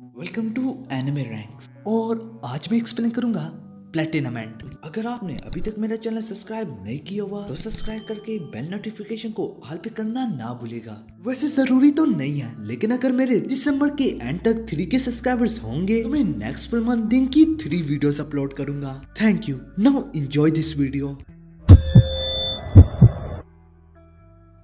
Welcome to anime ranks. और आज मैं एक्सप्लेन करूंगा प्लेटिनमेंट। अगर आपने अभी तक मेरा चैनल सब्सक्राइब नहीं किया हुआ तो सब्सक्राइब करके बेल नोटिफिकेशन को ऑल पे करना ना भूलिएगा। वैसे जरूरी तो नहीं है, लेकिन अगर मेरे दिसंबर के एंड तक 3 के सब्सक्राइबर्स होंगे तो मैं नेक्स्ट मंथ दिन की 3 वीडियोस अपलोड करूंगा। Thank you. Now enjoy this video.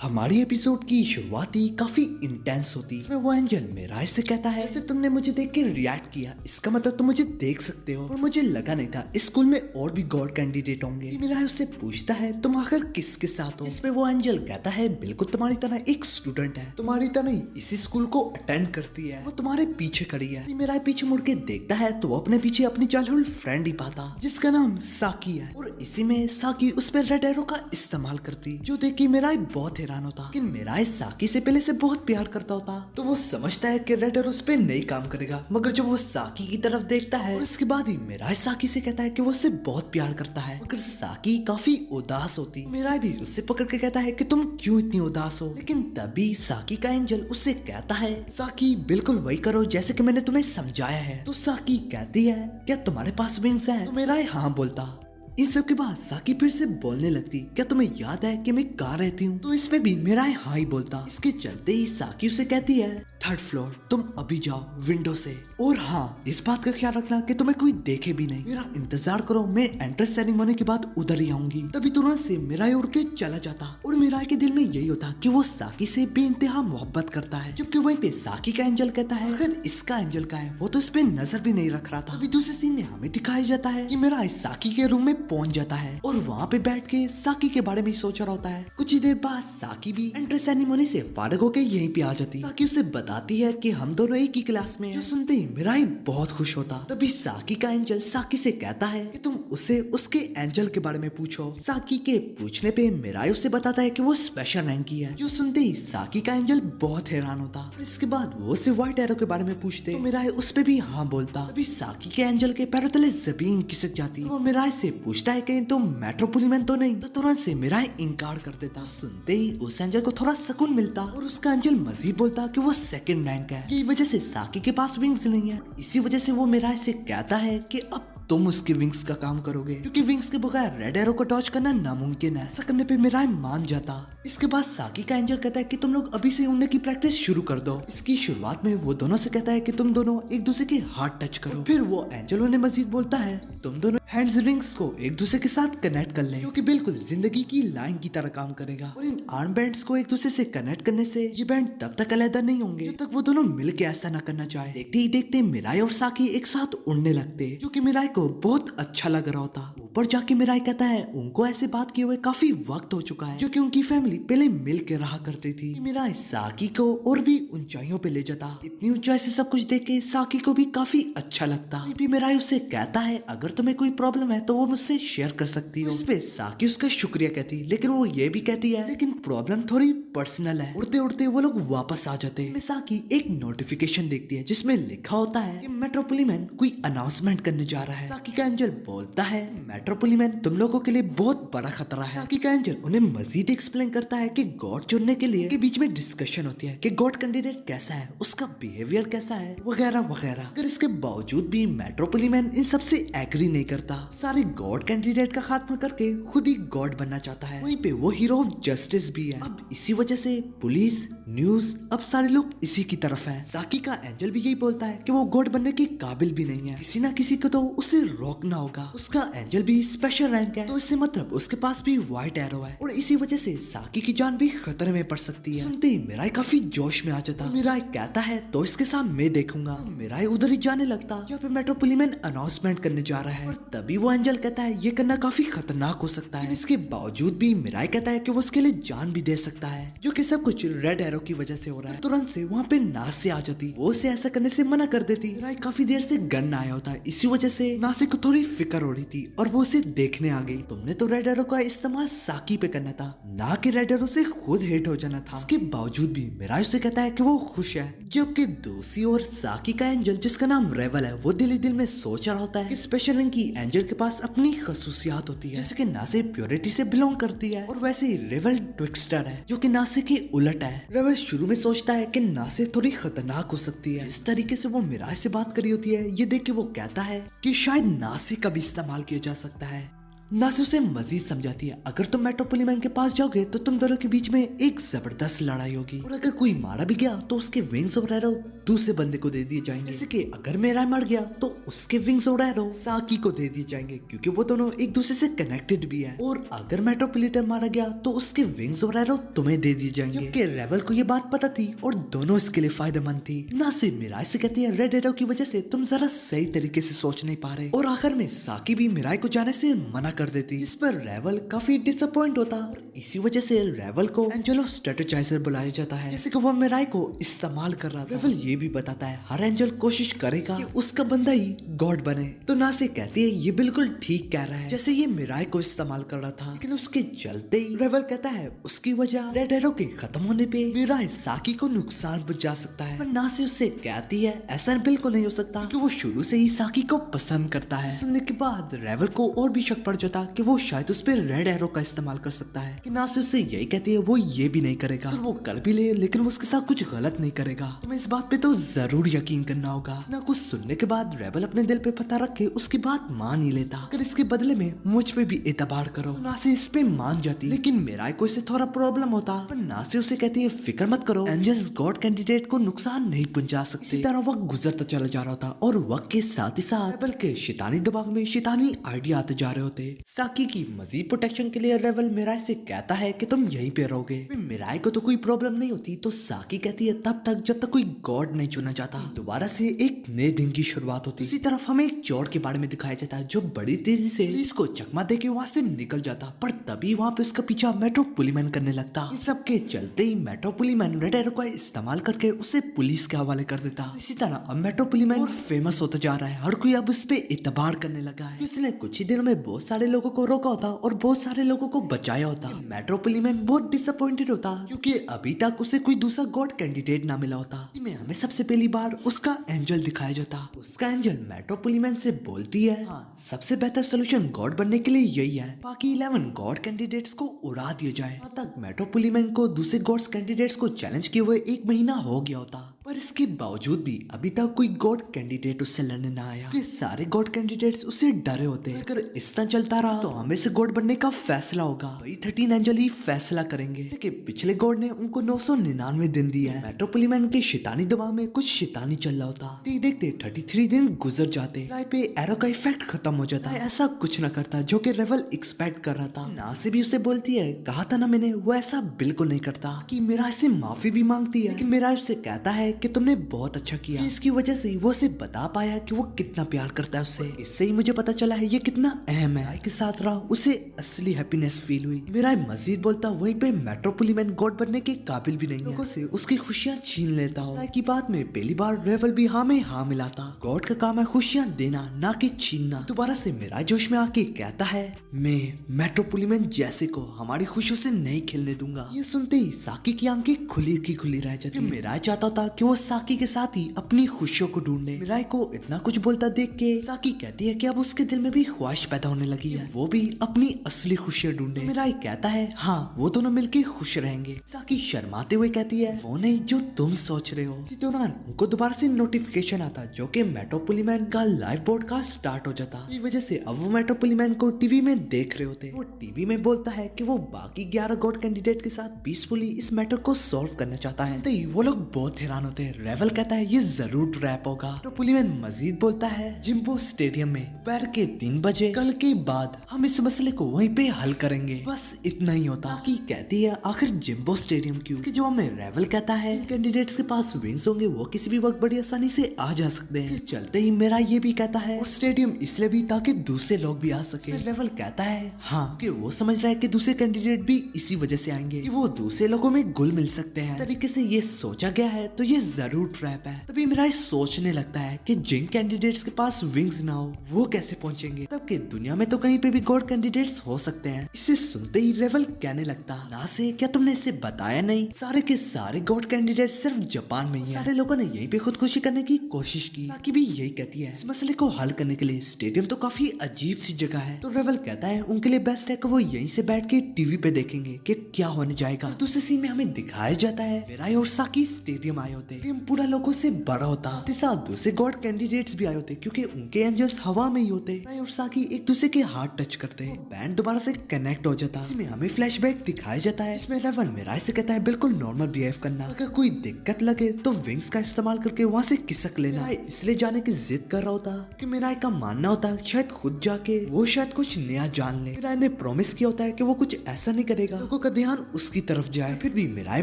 हमारी एपिसोड की शुरुआत ही काफी इंटेंस होती है। इसमें वो एंजल मेराज से कहता है, जैसे तुमने मुझे देख के रिएक्ट किया, इसका मतलब तुम मुझे देख सकते हो। और मुझे लगा नहीं था इस स्कूल में और भी गॉड कैंडिडेट होंगे। मेराज उससे पूछता है, तुम आखिर किसके साथ हो? जिसमें वो एंजल कहता है, बिल्कुल तुम्हारी तरह एक स्टूडेंट है, तुम्हारी तरह ही इसी स्कूल को अटेंड करती है, वो तुम्हारे पीछे खड़ी है। मेराज पीछे मुड़ के देखता है तो वो अपने पीछे अपनी चाइल्डहुड फ्रेंड ही पाता, जिसका नाम साकी है। और इसी में साकी उस पर रेड एरो का इस्तेमाल करती, जो देख के मेराज बहुत हैरान होता। लेकिन मेराज साकी से पहले से बहुत प्यार करता होता, तो वो समझता है कि रेड एरो उस पे नहीं काम करेगा। मगर जब वो साकी की तरफ देखता है और इसके बाद ही मेराज साकी से कहता है कि वो उससे बहुत प्यार करता है। मगर साकी काफी उदास होती। मेराज भी उससे पकड़ के कहता है कि तुम क्यों इतनी उदास हो? लेकिन तभी साकी का एंजल उससे कहता है, साकी बिल्कुल वही करो जैसे कि मैंने तुम्हें समझाया है। तो साकी कहती है, क्या तुम्हारे पास विंग्स हैं? तो मेराज हाँ बोलता। इन सब के बाद साकी फिर से बोलने लगती, क्या तुम्हें याद है कि मैं कहाँ रहती हूँ? तो इसमें भी मेरा हाँ ही बोलता। इसके चलते ही साकी उसे कहती है, 3rd फ्लोर, तुम अभी जाओ विंडो से। और हाँ, इस बात का ख्याल रखना कि तुम्हें कोई देखे भी नहीं। मेरा इंतजार करो, मैं एंट्रेंस सेरेमनी के बाद उधर ही आऊंगी। तभी तुरंत से मेरा उड़ के चला जाता। और मेरा के दिल में यही होता कि वो साकी से बेइंतहा मोहब्बत करता है। जबकि वहीं पे साकी का एंजल कहता है, अगर इसका एंजल का है, वो तो इस पे नजर भी नहीं रख रहा था। अभी दूसरे सीन में हमें दिखाया जाता है कि मेरा साकी के रूम में पहुंच जाता है और वहाँ पे बैठ के साकी के बारे में ही सोच रहा होता है। कुछ ही देर बाद साकी भी एंट्रेंस सेरेमनी से फारिग होके यहीं पे आ जाती। साकी उसे बताती है कि हम दोनों एक ही क्लास में हैं। जो सुनते ही मिराई बहुत खुश होता। तभी साकी का एंजल साकी से कहता है कि तुम उसे उसके एंजल के बारे में पूछो। साकी के पूछने पे मिराई उसे बताता है कि वो स्पेशल रैंक की है। जो सुनते ही साकी का एंजल बहुत हैरान होता। इसके बाद वो उसे व्हाइट एरो के बारे में पूछते तो मिराई उस पे भी हाँ बोलता। तभी साकी के एंजल के पैरों तले जमीन खिसक जाती। वो मिराई से पूछता है कि तुम मेट्रोपोलिमन तो नहीं? तो तुरंत से मिराई इनकार कर देता। सुनते ही उस एंजल को थोड़ा सुकून मिलता और उसका एंजल मजीद बोलता कि वो 2nd रैंक है। यही वजह से साकी के पास विंग्स नहीं है। इसी वजह से वो मिराई से कहता है कि अब तुम उसके विंग्स का काम करोगे, क्योंकि विंग्स के बगैर रेड एरो को डॉज करना नामुमकिन है। ऐसा करने पे मिराई मान जाता। इसके बाद साकी का एंजल कहता है कि तुम लोग अभी से उड़ने की प्रैक्टिस शुरू कर दो। इसकी शुरुआत में वो दोनों से कहता है कि तुम दोनों एक दूसरे के हाथ टच करो। फिर वो एंजल उन्हें मजीद बोलता है, तुम दोनों हैंड्स रिंग्स को एक दूसरे के साथ कनेक्ट कर लें, क्योंकि बिल्कुल जिंदगी की लाइन की तरह काम करेगा। और इन आर्म बैंड्स को एक दूसरे से कनेक्ट करने से ये बैंड तब तक अलग नहीं होंगे जब तक वो दोनों मिलकर ऐसा न करना चाहे। देखते ही देखते मिराई और साकी एक साथ उड़ने लगते, जो कि मिराई को बहुत अच्छा लग रहा होता। ऊपर जाके मिराई कहता है, उनको ऐसे बात किए हुए काफी वक्त हो चुका है, जो कि उनकी फैमिली पहले मिल के रहा करती थी। मिराई साकी को और भी ऊंचाइयों पे ले जाता। इतनी ऊंचाई से सब कुछ देख के साकी को भी काफी अच्छा लगता। मिराई उससे कहता है, अगर तुम्हें कोई प्रॉब्लम है तो वो मुझसे शेयर कर सकती हो। इस पे साकी उसका शुक्रिया कहती, लेकिन वो ये भी कहती है, लेकिन प्रॉब्लम थोड़ी पर्सनल है। उड़ते उड़ते वो लोग वापस आ जाते हैं। साकी एक नोटिफिकेशन देखती है जिसमें लिखा होता है कि मेट्रोपोलिमन कोई अनाउंसमेंट करने जा रहा है। साकी का एंजल बोलता है, मेट्रोपोलिमन तुम लोगों के लिए बहुत बड़ा खतरा है। साकी का एंजल उन्हें मजीद एक्सप्लेन करता है कि गॉड चुनने के लिए के बीच में डिस्कशन होती है कि गॉड कैंडिडेट कैसा है, उसका बिहेवियर कैसा है, वगैरह वगैरह। अगर इसके बावजूद भी मेट्रोपोलिमन इन सबसे एग्री नहीं करता। सारे गॉड कैंडिडेट का खात्मा करके खुद ही गॉड बनना चाहता है। वहीं पे वो हीरो ऑफ जस्टिस भी है। अब इसी वजह से पुलिस, न्यूज, अब सारे लोग इसी की तरफ है। साकी का एंजल भी यही बोलता है कि वो गॉड बनने के काबिल भी नहीं है, किसी ना किसी को तो उसे रोकना होगा। उसका एंजल भी स्पेशल रैंक है, तो इससे मतलब उसके पास भी व्हाइट एरो है और इसी वजह से साकी की जान भी खतरे में पड़ सकती है। सुनते ही मिराई काफी जोश में आ जाता। मिराई कहता है, तो इसके साथ मैं देखूंगा। मिराई उधर ही जाने लगता जहाँ पे मेट्रोपोलिमन अनाउंसमेंट करने जा रहा है। और तभी वो एंजल कहता है, ये करना काफी खतरनाक हो सकता है। इसके बावजूद भी मिराई कहता है कि वो उसके लिए जान भी दे सकता है, जो कि सब कुछ रेड एरो की वजह से हो रहा है। तुरंत से वहाँ पे नासे आ जाती, वो उसे ऐसा करने से मना कर देती। मिराई काफी देर से गन आया होता है, इसी वजह से नासे को थोड़ी फिक्र हो रही थी और वो वो उसे देखने आ गई। तुमने तो रेड एरो का इस्तेमाल साकी पे करना था, ना कि रेड एरो से खुद हिट हो जाना था। इसके बावजूद भी मिराज उसे कहता है कि वो खुश है, जबकि दूसरी ओर साकी का एंजल जिसका नाम रेवल है वो दिल ही दिल में सोच रहा होता है कि स्पेशल रंग की एंजल के पास अपनी खसूसियात होती है, जैसे कि नासे प्योरिटी से बिलोंग करती है और वैसे ही रेवल ट्विक्स्टर है जो कि नासे के उलट है। रेवल शुरू में सोचता है कि नासे थोड़ी खतरनाक हो सकती है। इस तरीके से वो मिराज से बात करी होती है, ये देख के वो कहता है कि शायद नासे का भी इस्तेमाल किया जा सकता है। नासे उसे मजीद समझाती है, अगर तुम मेट्रोपोलिमैन के पास जाओगे तो तुम दोनों के बीच में एक जबरदस्त लड़ाई होगी और अगर कोई मारा भी गया तो उसके विंग्स और एरो दूसरे बंदे को दे दिए जाएंगे। जैसे कि अगर मेरा मर गया तो उसके विंग्स और एरो साकी को दे दिए जाएंगे, क्योंकि वो दोनों एक दूसरे से कनेक्टेड भी है। और अगर मेट्रोपोलिटन मारा गया तो उसके विंग्स और एरो तुम्हें दे दिए जाएंगे। जबकि रेवल को ये बात पता थी और दोनों इसके लिए फायदेमंद थी। नासे मिराज से कहती है, रेड एरो की वजह से तुम जरा सही तरीके से सोच नहीं पा रहे। और आखिर में साकी भी मिराज को जाने से मना कर देती, जिस पर रेवल काफी डिसअपॉइंट होता और इसी वजह से रेवल को एंजल ऑफ स्ट्रेटेजाइजर बुलाया जाता है, जैसे कि वो मिराज को इस्तेमाल कर रहा था। रेवल ये भी बताता है हर एंजल कोशिश करेगा कि उसका बंदा ही गॉड बने। तो नासे कहती है ये बिल्कुल ठीक कह रहा है, जैसे ये मिराज को इस्तेमाल कर रहा था। लेकिन उसके चलते ही रेवल कहता है उसकी वजह रेड एरो के खत्म होने पे मिराज साकी को नुकसान पहुंचा सकता है। पर नासे उससे कहती है ऐसा बिल्कुल नहीं हो सकता, क्योंकि वो शुरू से ही साकी को पसंद करता है। सुनने के बाद रेवल को और भी शक पड़ जाता कि वो शायद उस पर रेड एरो का इस्तेमाल कर सकता है। कि नासे उससे यही कहती है वो ये भी नहीं करेगा, तो वो कर भी ले लेकिन वो उसके साथ कुछ गलत नहीं करेगा। तुम्हें इस बात पे तो जरूर यकीन करना होगा। ना कुछ सुनने के बाद रेबल अपने दिल पे पता रख के उसकी बात मान ही लेता, अगर इसके बदले में मुझ पे भी एतबार करो। तो नासे इस पे मान जाती, लेकिन मिराज को इससे थोड़ा प्रॉब्लम होता। पर नासे उसे कहती है फिक्र मत करो, एंजल्स गॉड कैंडिडेट को नुकसान नहीं पहुंचा सकते। इसी तरह वक्त गुजरता चला जा रहा था और वक्त के साथ ही साथ रेबल के शैतानी दिमाग में शैतानी आइडिया आते जा रहे होते। साकी की मजीद प्रोटेक्शन के लिए रेवल मिराज से कहता है कि तुम यहीं पे रहोगे। मिराज को तो कोई प्रॉब्लम नहीं होती, तो साकी कहती है तब तक जब तक कोई गॉड नहीं चुना जाता। दोबारा से एक नए दिन की शुरुआत होती। इसी तरफ हमें एक चोर के बारे में दिखाया जाता है जो बड़ी तेजी से पुलिस को चकमा देके वहाँ से निकल जाता, पर तभी वहाँ पे उसका पीछा मेट्रोपोलिमैन करने लगता। इस सब के चलते ही मेट्रोपोलिमैन रेड एरो का इस्तेमाल करके उसे पुलिस के हवाले कर देता। इसी तरह अब मेट्रोपोलिमैन और फेमस होता जा रहा है, हर कोई अब उस पे एतबार करने लगा है। इसने कुछ ही दिनों में बहुत सारे लोगों को रोका होता और बहुत सारे लोगों को बचाया होता। मेट्रोपोलिमैन बहुत डिसअपॉइंटेड होता क्योंकि अभी तक उसे कोई दूसरा गॉड कैंडिडेट ना मिला होता। में हमें सबसे पहली बार उसका एंजल दिखाया जाता। उसका एंजल मेट्रोपोलिमैन से बोलती है, हाँ सबसे बेहतर सोल्यूशन गॉड बनने के लिए यही है, बाकी 11 गॉड कैंडिडेट्स को उड़ा दिया जाए। अब तक मेट्रोपोलिमैन को दूसरे गॉड्स कैंडिडेट्स को चैलेंज किए हुए 1 महीना हो गया होता, पर इसके बावजूद भी अभी तक कोई गॉड कैंडिडेट उससे लड़ने ना आया। सारे गॉड कैंडिडेट्स उससे डरे होते। अगर इस तरह चलता रहा तो हमें से गॉड बनने का फैसला होगा। वही 13 एंजल ही फैसला करेंगे। जैसे कि पिछले गॉड ने उनको 999 दिन दिया है। मेट्रोपोलिमैन के शैतानी दिमाग में कुछ शैतानी चल रहा होता। देखते 33 दिन गुजर जाते। राय पे एरो का इफेक्ट खत्म हो जाता है। ऐसा कुछ न करता जो कि रेवल एक्सपेक्ट कर रहा था। नासे भी उससे बोलती है, कहा था ना मैंने, वो ऐसा बिल्कुल नहीं करता। कि मिराज से माफी भी मांगती है, लेकिन मिराज उससे कहता है कि तुमने बहुत अच्छा किया। इसकी वजह से वो उसे बता पाया कि वो कितना प्यार करता है उससे। इससे ही मुझे पता चला है ये कितना अहम है। के साथ रहा उसे असली हैप्पीनेस फील हुई। मिराज मजीद बोलता वहीं पे मेट्रोपोलिमैन गॉड बनने के काबिल भी नहीं है। लोगों से उसकी खुशियाँ छीन लेता हो। की बात में पहली बार रेवल भी हाँ में हाँ मिलाता। गॉड का काम है खुशियाँ देना, ना कि छीनना। दोबारा से मिराज जोश में आके कहता है, मैं मेट्रोपोलिमैन जैसे को हमारी खुशियों से नहीं खेलने दूंगा। ये सुनते ही साकी की आंखें खुली की खुली रह जाती। मिराज चाहता था कि वो साकी के साथ ही अपनी खुशियों को ढूंढे। मिराज को इतना कुछ बोलता देख के साकी कहती है कि अब उसके दिल में भी ख्वाहिश पैदा होने लगी है, वो भी अपनी असली खुशियाँ ढूंढे। मिराज कहता है हाँ वो दोनों मिलके खुश रहेंगे। साकी शर्माते हुए कहती है, वो नहीं जो तुम सोच रहे हो। इसी दौरान उनको दोबारा से नोटिफिकेशन आता जो कि मेट्रोपोलिमैन का लाइव पॉडकास्ट स्टार्ट हो जाता। इस वजह से अब वो मेट्रोपोलिमैन को टीवी में देख रहे होते। वो टीवी में बोलता है कि वो बाकी 11 गॉड कैंडिडेट के साथ पीसफुली इस मैटर को सॉल्व करना चाहता है। वो लोग बहुत हैरान होते हैं। रेवल कहता है ये जरूर ट्रैप होगा। मेट्रोपोलिमैन मजीद बोलता है, जिम्बो स्टेडियम में दोपहर के 3 बजे कल के बाद हम इस मसले को वहीं पे हल करेंगे। बस इतना ही होता। कि कहती है आखिर जिम्बो स्टेडियम क्यों? इसके जवाब में रेवल कहता है कैंडिडेट्स के पास विंग्स होंगे, वो किसी भी वक्त बड़ी आसानी से आ जा सकते हैं। चलते ही मेरा ये भी कहता है और स्टेडियम इसलिए भी ताकि दूसरे लोग भी आ सके। रेवल कहता है हाँ कि वो समझ रहा है कि दूसरे कैंडिडेट भी इसी वजह से आएंगे कि वो दूसरे लोगों में घुल मिल सकते हैं। इस तरीके से ये सोचा गया है तो ये जरूर ट्रैप है। तभी मेरा सोचने लगता है कि जिन कैंडिडेट्स के पास विंग्स ना हो वो कैसे पहुंचेंगे, तब कि दुनिया में तो कहीं पे भी गॉड कैंडिडेट्स हो सकते हैं। इसे सुनते ही रेवल कहने लगता ना से क्या तुमने इसे बताया नहीं, सारे के सारे गॉड कैंडिडेट सिर्फ जापान में ही है। सारे लोगों ने यहीं पे खुदकुशी करने की कोशिश की। ताकि भी यही कहती है इस मसले को हल करने के लिए स्टेडियम तो काफी अजीब सी जगह है। तो रेवल कहता है उनके लिए बेस्ट है कि वो यहीं से बैठ के टीवी पे देखेंगे कि क्या होने जाएगा। दूसरे सीन में हमें दिखाया जाता है मिराई और साकी स्टेडियम आए होते। स्टेडियम पूरा लोगों से बड़ा होता, साथ दूसरे गॉड कैंडिडेट्स भी आए होते क्योंकि उनके एंजल्स हवा में ही होते। मिराई और साकी एक दूसरे के हाथ टच करते हैं, बैंड दोबारा से कनेक्ट हो जाता। इसमें हमें फ्लैशबैक दिखाया जाता है। इसमें रेवल मिराई से कहता है बिल्कुल नॉर्मल बिहेव करना, अगर कोई दिक्कत लगे तो विंग्स का इस्तेमाल करके वहाँ से खिसक लेना। इसलिए जाने की जिद कर रहा होता कि मिराई का मानना होता शायद खुद जाके वो शायद कुछ नया जान ले। मिराई ने प्रॉमिस किया होता है कि वो कुछ ऐसा नहीं करेगा लोगों का ध्यान उसकी तरफ जाए। फिर भी मिराई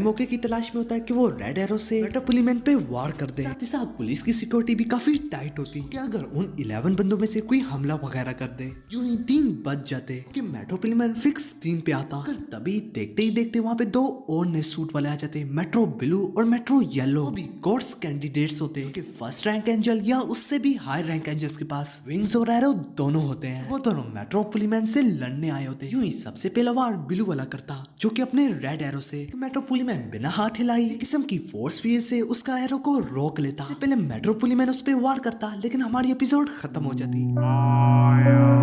मौके की तलाश में होता है कि वो रेड एरो से मेट्रोपोलिमन पे वार कर दे। साथ ही साथ पुलिस की सिक्योरिटी भी काफी टाइट होती कि अगर उन 11 बंदों में से कोई हमला वगैरह कर दे। यूं ही 3 बज जाते कि मेट्रोपोलिमन फिक्स 3 पे आता। तभी देखते ही देखते वहाँ पे 2 और नए सूट वाले आ जाते, मेट्रो ब्लू और मेट्रो येलो। भी गॉड्स कैंडिडेट्स होते कि फर्स्ट रैंक एंजल या उससे भी हाई रैंक एंजल्स के पास विंग्स और एरो दोनों होते हैं। वो दोनों मेट्रोपोलिमन से लड़ने आए होते। यूं ही सबसे पहला वार ब्लू वाला करता जो कि अपने रेड एरो से। मेट्रोपोलिमन बिना हाथ हिलाई किस्म की फोर्स फील्ड से उसका एरो को रोक लेता। पहले मेट्रोपोलिमन उस पे वार करता लेकिन हमारी एपिसोड खत्म हो जाती।